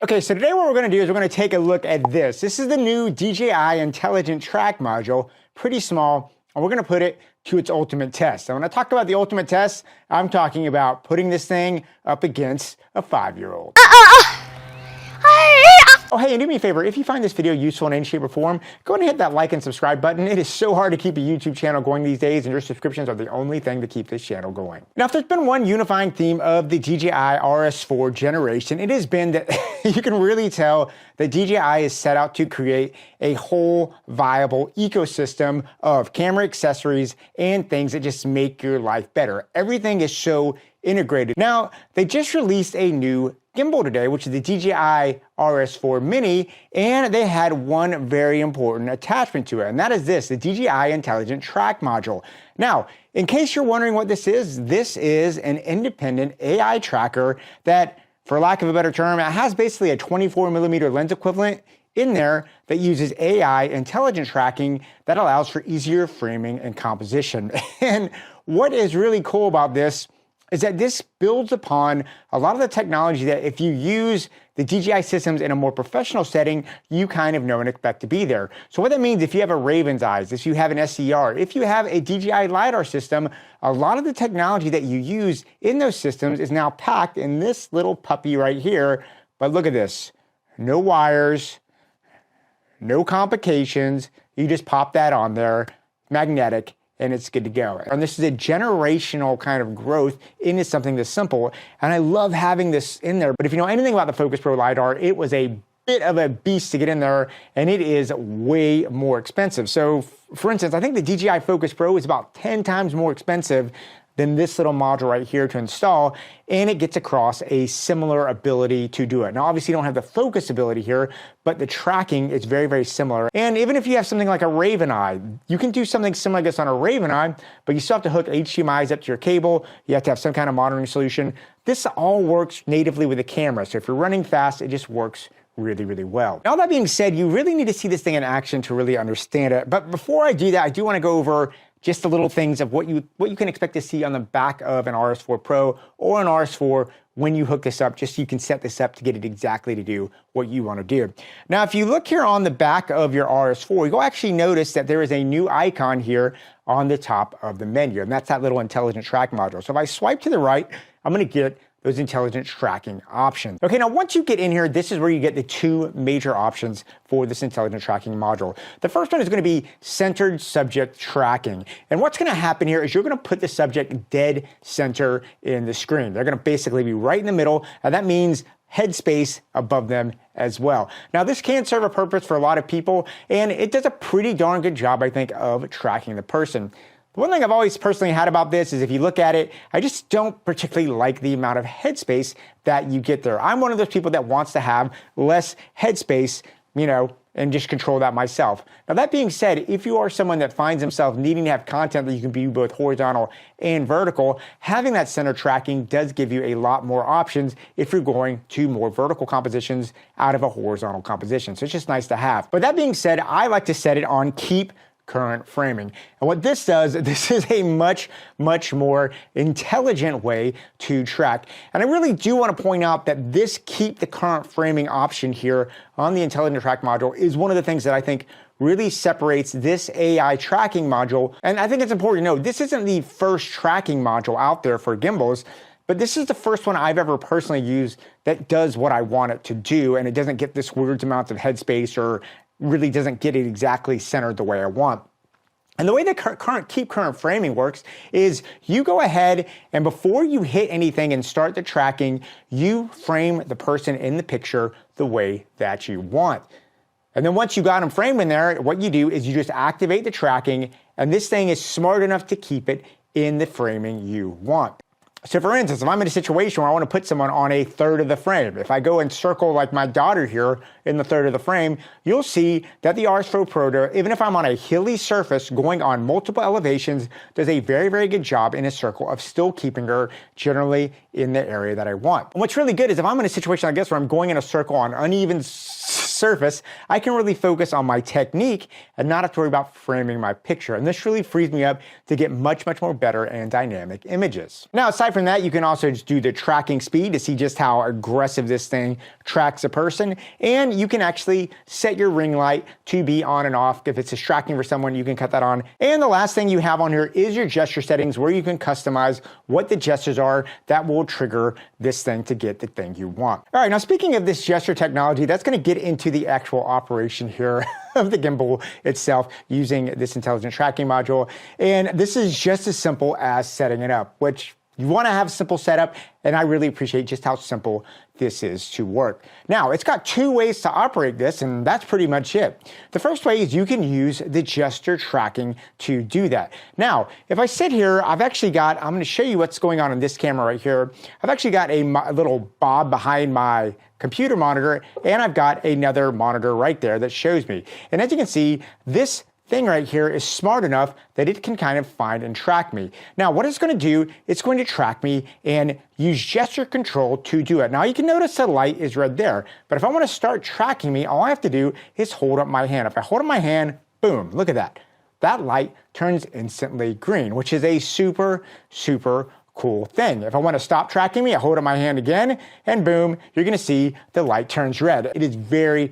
Okay, so today what we're gonna do is we're gonna take a look at this. This is the new DJI Intelligent Track Module, pretty small, and we're gonna put it to its ultimate test. And when I talk about the ultimate test, I'm talking about putting this thing up against a 5-year-old. Oh, hey, and do me a favor, if you find this video useful in any shape or form, go ahead and hit that like and subscribe button. It is so hard to keep a YouTube channel going these days, and your subscriptions are the only thing to keep this channel going. Now, if there's been one unifying theme of the DJI RS4 generation, it has been that you can really tell that DJI is set out to create a whole viable ecosystem of camera accessories and things that just make your life better. Everything is so integrated. Now, they just released a new gimbal today, which is the DJI RS4 Mini, and they had one very important attachment to it, and that is this, the DJI Intelligent Track Module. Now, in case you're wondering what this is an independent AI tracker that, for lack of a better term, it has basically a 24mm lens equivalent in there that uses AI intelligent tracking that allows for easier framing and composition. And what is really cool about this is that this builds upon a lot of the technology that if you use the DJI systems in a more professional setting, you kind of know and expect to be there. So what that means, if you have a RavenEye, if you have an SDR, if you have a DJI LiDAR system, a lot of the technology that you use in those systems is now packed in this little puppy right here. But look at this, no wires, no complications. You just pop that on there, magnetic, and it's good to go. And this is a generational kind of growth into something this simple. And I love having this in there. But if you know anything about the Focus Pro LiDAR, it was a bit of a beast to get in there, and it is way more expensive. So for instance, I think the DJI Focus Pro is about 10 times more expensive than this little module right here to install, and it gets across a similar ability to do it. Now, obviously you don't have the focus ability here, but the tracking is very, very similar. And even if you have something like a RavenEye, you can do something similar like this on a RavenEye, but you still have to hook HDMIs up to your cable. You have to have some kind of monitoring solution. This all works natively with the camera. So if you're running fast, it just works really, really well. Now, that being said, you really need to see this thing in action to really understand it. But before I do that, I do want to go over just the little things of what you can expect to see on the back of an RS4 Pro or an RS4 when you hook this up, just so you can set this up to get it exactly to do what you want to do. Now, if you look here on the back of your RS4, you'll actually notice that there is a new icon here on the top of the menu, and that's that little intelligent track module. So if I swipe to the right, I'm going to get those intelligent tracking options. Okay, now once you get in here, this is where you get the two major options for this intelligent tracking module. The first one is going to be centered subject tracking. And what's going to happen here is you're going to put the subject dead center in the screen. They're going to basically be right in the middle, and that means headspace above them as well. Now, this can serve a purpose for a lot of people, and it does a pretty darn good job, I think, of tracking the person. The one thing I've always personally had about this is if you look at it, I just don't particularly like the amount of headspace that you get there. I'm one of those people that wants to have less headspace, you know, and just control that myself. Now, that being said, if you are someone that finds himself needing to have content that you can be both horizontal and vertical, having that center tracking does give you a lot more options if you're going to more vertical compositions out of a horizontal composition. So it's just nice to have. But that being said, I like to set it on keep current framing. And what this does, this is a much, much more intelligent way to track. And I really do want to point out that this keep the current framing option here on the intelligent track module is one of the things that I think really separates this AI tracking module. And I think it's important to know, this isn't the first tracking module out there for gimbals, but this is the first one I've ever personally used that does what I want it to do, and it doesn't get this weird amount of headspace or really doesn't get it exactly centered the way I want. And the way that keep current framing works is you go ahead and before you hit anything and start the tracking, you frame the person in the picture the way that you want. And then once you got them framed in there, what you do is you just activate the tracking, and this thing is smart enough to keep it in the framing you want. So for instance, if I'm in a situation where I want to put someone on a third of the frame, if I go and circle like my daughter here in the third of the frame, you'll see that the RS4 Pro, even if I'm on a hilly surface going on multiple elevations, does a very, very good job in a circle of still keeping her generally in the area that I want. And what's really good is if I'm in a situation like this where I'm going in a circle on uneven surface, I can really focus on my technique and not have to worry about framing my picture. And this really frees me up to get much more better and dynamic images. Now, aside from that, you can also just do the tracking speed to see just how aggressive this thing tracks a person. And you can actually set your ring light to be on and off. If it's distracting for someone, you can cut that on. And the last thing you have on here is your gesture settings, where you can customize what the gestures are that will trigger this thing to get the thing you want. All right, now speaking of this gesture technology, that's going to get into the actual operation here of the gimbal itself using this intelligent tracking module. And this is just as simple as setting it up, which you want to have a simple setup, and I really appreciate just how simple this is to work. Now, it's got two ways to operate this, and that's pretty much it. The first way is you can use the gesture tracking to do that. Now, if I sit here, I'm going to show you what's going on in this camera right here. I've actually got a little bob behind my computer monitor, and I've got another monitor right there that shows me. And as you can see, this thing right here is smart enough that it can kind of find and track me. Now, what it's going to do, it's going to track me and use gesture control to do it. Now, you can notice the light is red there, but if I want to start tracking me, all I have to do is hold up my hand. If I hold up my hand, boom, look at that. That light turns instantly green, which is a super cool thing. If I want to stop tracking me, I hold up my hand again, and boom, you're going to see the light turns red. It is very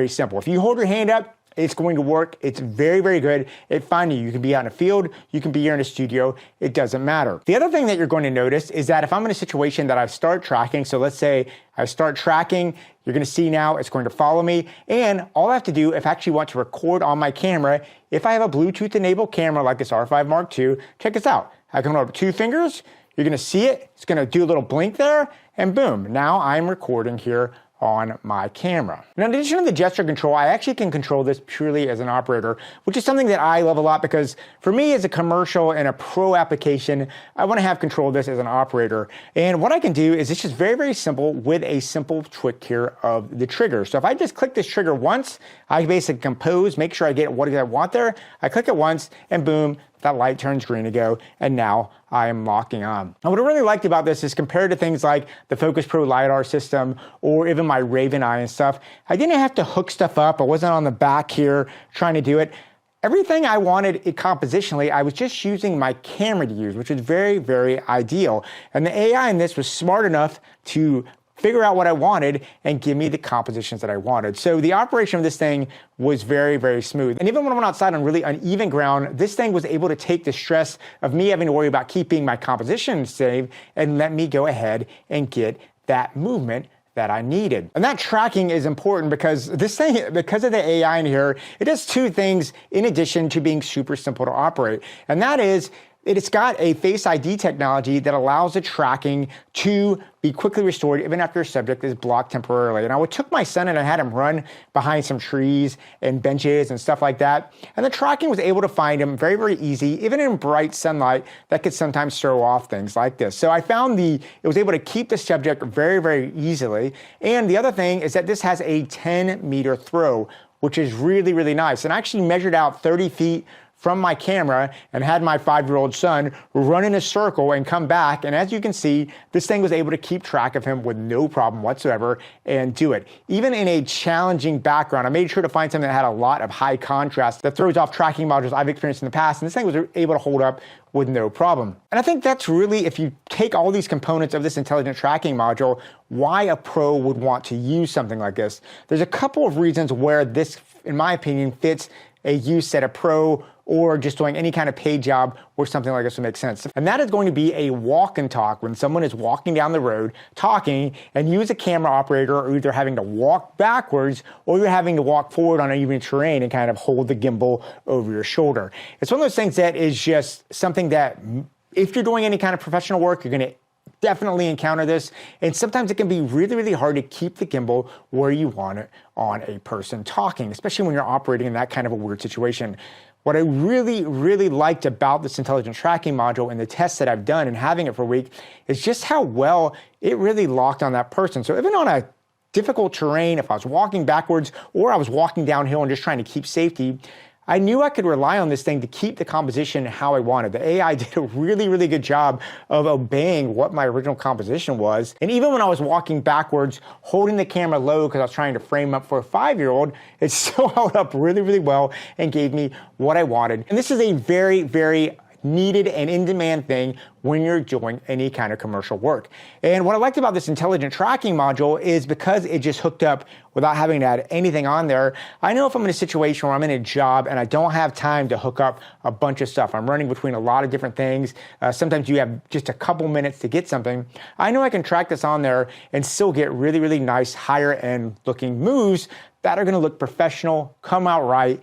simple. If you hold your hand up, it's going to work. It's very good at finding you. You can be out in a field, you can be here in a studio, it doesn't matter. The other thing that you're going to notice is that if I'm in a situation that I start tracking, so let's say I start tracking, you're going to see now it's going to follow me, and all I have to do if I actually want to record on my camera, if I have a Bluetooth enabled camera like this R5 Mark II, check this out. I can hold up 2 fingers, you're going to see it, it's going to do a little blink there, and boom, now I'm recording here on my camera. Now, in addition to the gesture control, I actually can control this purely as an operator, which is something that I love a lot because for me as a commercial and a pro application, I want to have control of this as an operator. And what I can do is it's just very simple with a simple trick here of the trigger. So if I just click this trigger once, I basically compose, make sure I get what I want there. I click it once and boom, that light turns green to go, and now I am locking on. And what I really liked about this is compared to things like the Focus Pro LiDAR system or even my RavenEye and stuff, I didn't have to hook stuff up. I wasn't on the back here trying to do it. Everything I wanted compositionally, I was just using my camera to use, which is very ideal. And the AI in this was smart enough to figure out what I wanted and give me the compositions that I wanted. So the operation of this thing was very smooth. And even when I went outside on really uneven ground, this thing was able to take the stress of me having to worry about keeping my composition safe and let me go ahead and get that movement that I needed. And that tracking is important because this thing, because of the AI in here, it does 2 things in addition to being super simple to operate. And that is, it's got a Face ID technology that allows the tracking to be quickly restored even after a subject is blocked temporarily. And I took my son and I had him run behind some trees and benches and stuff like that. And the tracking was able to find him very easy, even in bright sunlight that could sometimes throw off things like this. So I found it was able to keep the subject very easily. And the other thing is that this has a 10-meter throw, which is really nice. And I actually measured out 30 feet from my camera and had my 5-year-old son run in a circle and come back. And as you can see, this thing was able to keep track of him with no problem whatsoever and do it. Even in a challenging background, I made sure to find something that had a lot of high contrast that throws off tracking modules I've experienced in the past. And this thing was able to hold up with no problem. And I think that's really, if you take all these components of this intelligent tracking module, why a pro would want to use something like this. There's a couple of reasons where this, in my opinion, fits a use at a pro or just doing any kind of paid job where something like this would make sense. And that is going to be a walk and talk when someone is walking down the road talking and you as a camera operator are either having to walk backwards or you're having to walk forward on uneven terrain and kind of hold the gimbal over your shoulder. It's one of those things that is just something that if you're doing any kind of professional work, you're going to definitely encounter this. And sometimes it can be really hard to keep the gimbal where you want it on a person talking, especially when you're operating in that kind of a weird situation. What I really liked about this intelligent tracking module and the tests that I've done and having it for a week is just how well it really locked on that person. So even on a difficult terrain, if I was walking backwards or I was walking downhill and just trying to keep safety, I knew I could rely on this thing to keep the composition how I wanted. The AI did a really, really good job of obeying what my original composition was. And even when I was walking backwards, holding the camera low because I was trying to frame up for a 5-year-old, it still held up really, really well and gave me what I wanted. And this is a very, very needed and in-demand thing when you're doing any kind of commercial work. And what I liked about this intelligent tracking module is because it just hooked up without having to add anything on there, I know if I'm in a situation where I'm in a job and I don't have time to hook up a bunch of stuff, I'm running between a lot of different things, sometimes you have just a couple minutes to get something, I know I can track this on there and still get really, really nice higher end looking moves that are gonna look professional, come out right,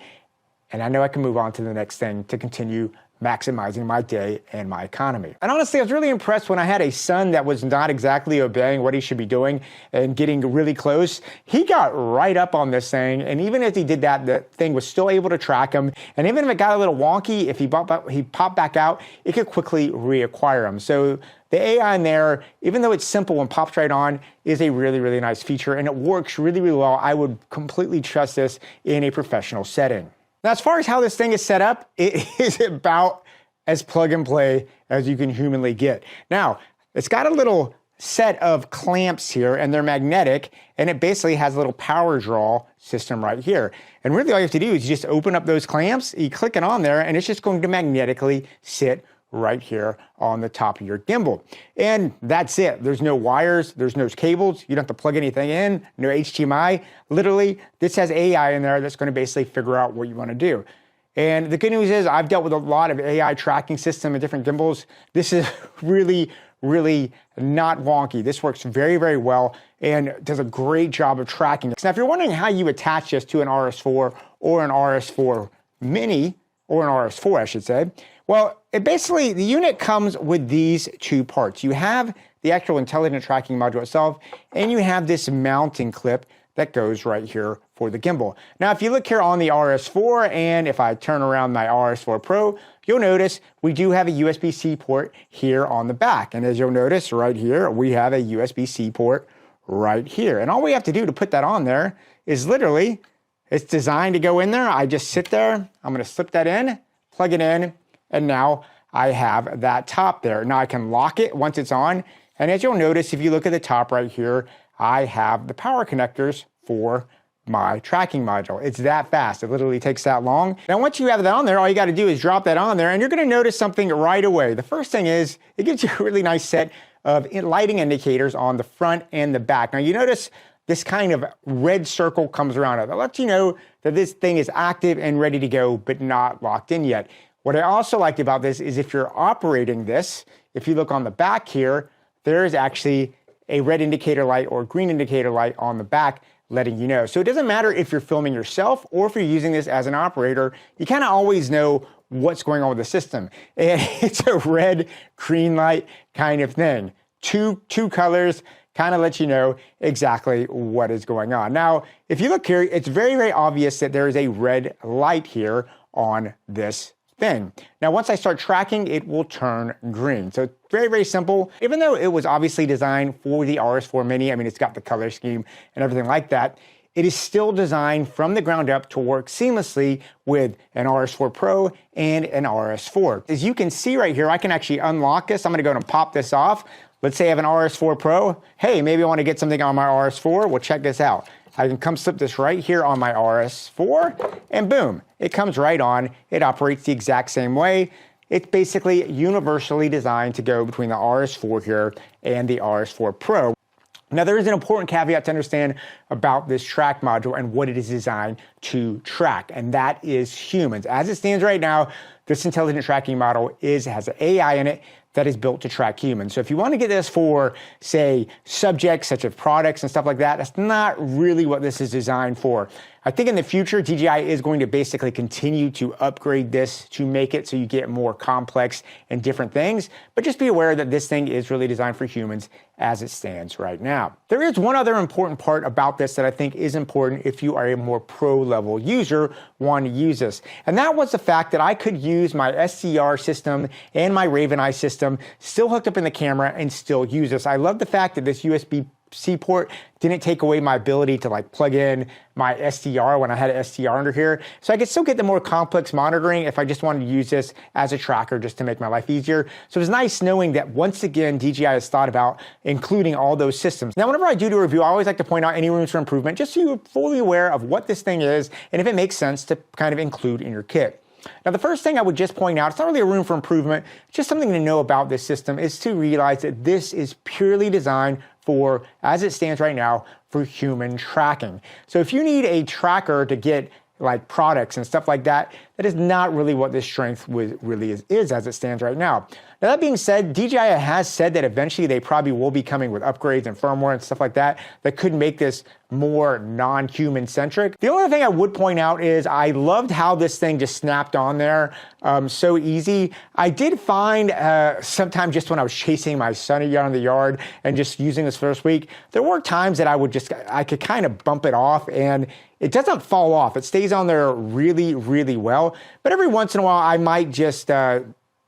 and I know I can move on to the next thing to continue maximizing my day and my economy. And honestly, I was really impressed when I had a son that was not exactly obeying what he should be doing and getting really close. He got right up on this thing, and even as he did that, the thing was still able to track him. And even if it got a little wonky, if he popped back out, it could quickly reacquire him. So the AI in there, even though it's simple and pops right on, is a really, really nice feature, and it works really, really well. I would completely trust this in a professional setting. Now, as far as how this thing is set up, it is about as plug and play as you can humanly get. Now, it's got a little set of clamps here, and they're magnetic, and it basically has a little power draw system right here. And really all you have to do is you just open up those clamps, you click it on there, and it's just going to magnetically sit right here on the top of your gimbal. And that's it. There's no wires, there's no cables, you don't have to plug anything in, no HDMI. Literally, this has AI in there that's going to basically figure out what you want to do. And the good news is I've dealt with a lot of AI tracking system and different gimbals. This is really, really not wonky. This works very, very well and does a great job of tracking. Now, if you're wondering how you attach this to an RS4 or an RS4 Mini, or an RS4, I should say, well, the unit comes with these two parts. You have the actual intelligent tracking module itself, and you have this mounting clip that goes right here for the gimbal. Now, if you look here on the RS4, and if I turn around my RS4 Pro, you'll notice we do have a USB-C port here on the back. And as you'll notice right here, we have a USB-C port right here. And all we have to do to put that on there is literally, it's designed to go in there. I just sit there, I'm gonna slip that in, plug it in, and now I have that top there. Now I can lock it once it's on, and as you'll notice, if you look at the top right here, I have the power connectors for my tracking module. It's that fast, it literally takes that long. Now once you have that on there, all you gotta do is drop that on there, and you're gonna notice something right away. The first thing is, it gives you a really nice set of lighting indicators on the front and the back. Now you notice this kind of red circle comes around it. That lets you know that this thing is active and ready to go, but not locked in yet. What I also liked about this is if you're operating this, if you look on the back here, there is actually a red indicator light or green indicator light on the back letting you know. So it doesn't matter if you're filming yourself or if you're using this as an operator, you kind of always know what's going on with the system. And it's a red, green light kind of thing. Two colors, kind of lets you know exactly what is going on. Now, if you look here, it's very, very obvious that there is a red light here on this thing. Now, once I start tracking, it will turn green. So it's very, very simple. Even though it was obviously designed for the RS4 Mini, I mean, it's got the color scheme and everything like that, it is still designed from the ground up to work seamlessly with an RS4 Pro and an RS4. As you can see right here, I can actually unlock this. I'm gonna go and pop this off. Let's say I have an RS4 Pro. Hey, maybe I wanna get something on my RS4. Well, check this out. I can come slip this right here on my RS4, and boom, it comes right on. It operates the exact same way. It's basically universally designed to go between the RS4 here and the RS4 Pro. Now, there is an important caveat to understand about this track module and what it is designed to track, and that is humans. As it stands right now, this intelligent tracking module has an AI in it that is built to track humans. So if you want to get this for, say, subjects such as products and stuff like that, that's not really what this is designed for. I think in the future, DJI is going to basically continue to upgrade this to make it so you get more complex and different things, but just be aware that this thing is really designed for humans as it stands right now. There is one other important part about this that I think is important if you are a more pro-level user wanting to use this, and that was the fact that I could use my SDR system and my RavenEye system still hooked up in the camera and still use this. I love the fact that this USB C port didn't take away my ability to like plug in my SDR when I had an SDR under here. So I could still get the more complex monitoring if I just wanted to use this as a tracker just to make my life easier. So it was nice knowing that once again, DJI has thought about including all those systems. Now, whenever I do a review, I always like to point out any rooms for improvement just so you're fully aware of what this thing is and if it makes sense to kind of include in your kit. Now, the first thing I would just point out, it's not really a room for improvement, just something to know about this system is to realize that this is purely designed for, as it stands right now, for human tracking. So if you need a tracker to get like products and stuff like that, that is not really what this strength really is as it stands right now. Now, that being said, DJI has said that eventually they probably will be coming with upgrades and firmware and stuff like that that could make this more non-human centric. The only thing I would point out is I loved how this thing just snapped on there so easy. I did find sometime just when I was chasing my son around the yard and just using this first week, there were times that I could kind of bump it off and it doesn't fall off. It stays on there really, really well. But every once in a while, I might just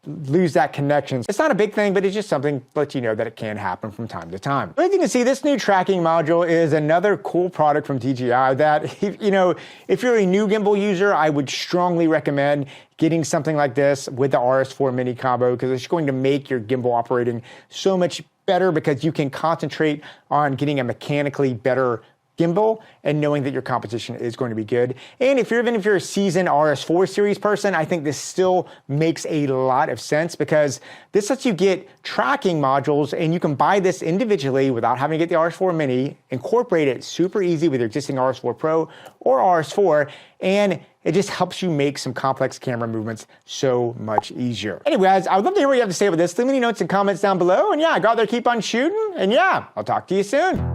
lose that connection. It's not a big thing, but it's just something to let you know that it can happen from time to time. As you can see, this new tracking module is another cool product from DJI that, if you're a new gimbal user, I would strongly recommend getting something like this with the RS4 mini combo because it's going to make your gimbal operating so much better because you can concentrate on getting a mechanically better gimbal and knowing that your competition is going to be good. And even if you're a seasoned RS4 series person, I think this still makes a lot of sense because this lets you get tracking modules and you can buy this individually without having to get the RS4 Mini, incorporate it super easy with your existing RS4 Pro or RS4, and it just helps you make some complex camera movements so much easier. Anyways, I would love to hear what you have to say about this. Leave me any notes and comments down below. And yeah, go out there, keep on shooting. And yeah, I'll talk to you soon.